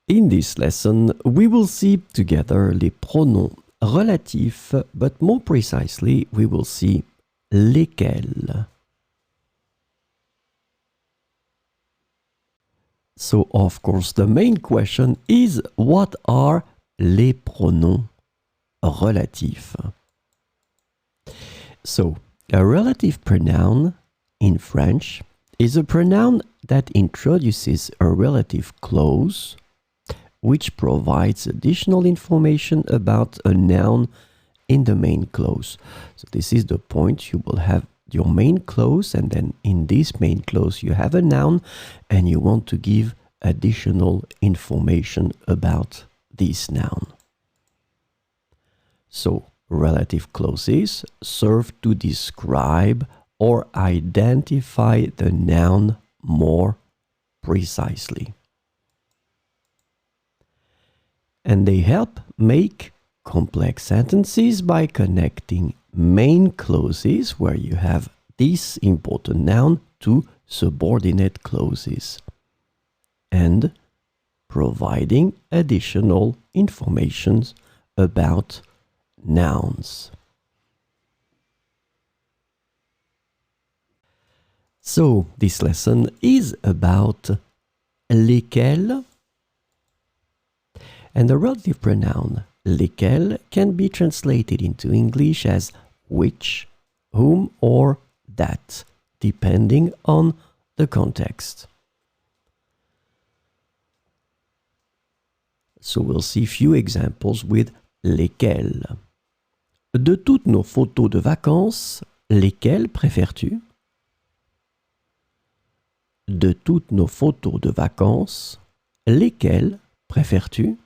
In this lesson, we will see together les pronoms relatifs, but more precisely, we will see lesquels. So, of course, the main question is, what are les pronoms relatifs? So, a relative pronoun in French is a pronoun that introduces a relative clause which provides additional information about a noun in the main clause. So this is the point. You will have your main clause, and then in this main clause you have a noun and you want to give additional information about this noun. So relative clauses serve to describe or identify the noun more precisely. And they help make complex sentences by connecting main clauses where you have this important noun to subordinate clauses and providing additional information about nouns. So this lesson is about lesquels, and the relative pronoun lesquels can be translated into English as which, whom, or that, depending on the context. So we'll see a few examples with lesquels. De toutes nos photos de vacances, lesquelles préfères-tu? De toutes nos photos de vacances, lesquelles préfères-tu?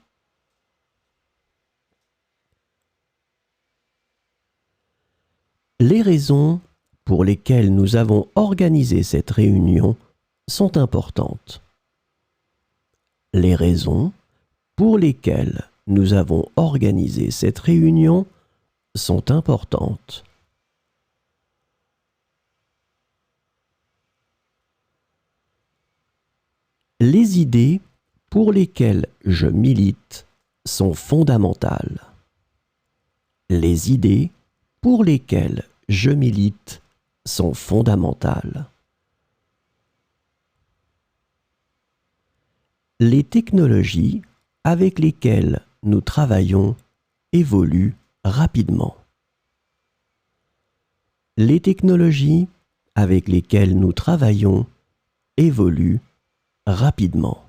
Les raisons pour lesquelles nous avons organisé cette réunion sont importantes. Les raisons pour lesquelles nous avons organisé cette réunion sont importantes. Les idées pour lesquelles je milite sont fondamentales. Les idées pour lesquelles je milite sont fondamentales. Les technologies avec lesquelles nous travaillons évoluent rapidement. Les technologies avec lesquelles nous travaillons évoluent rapidement.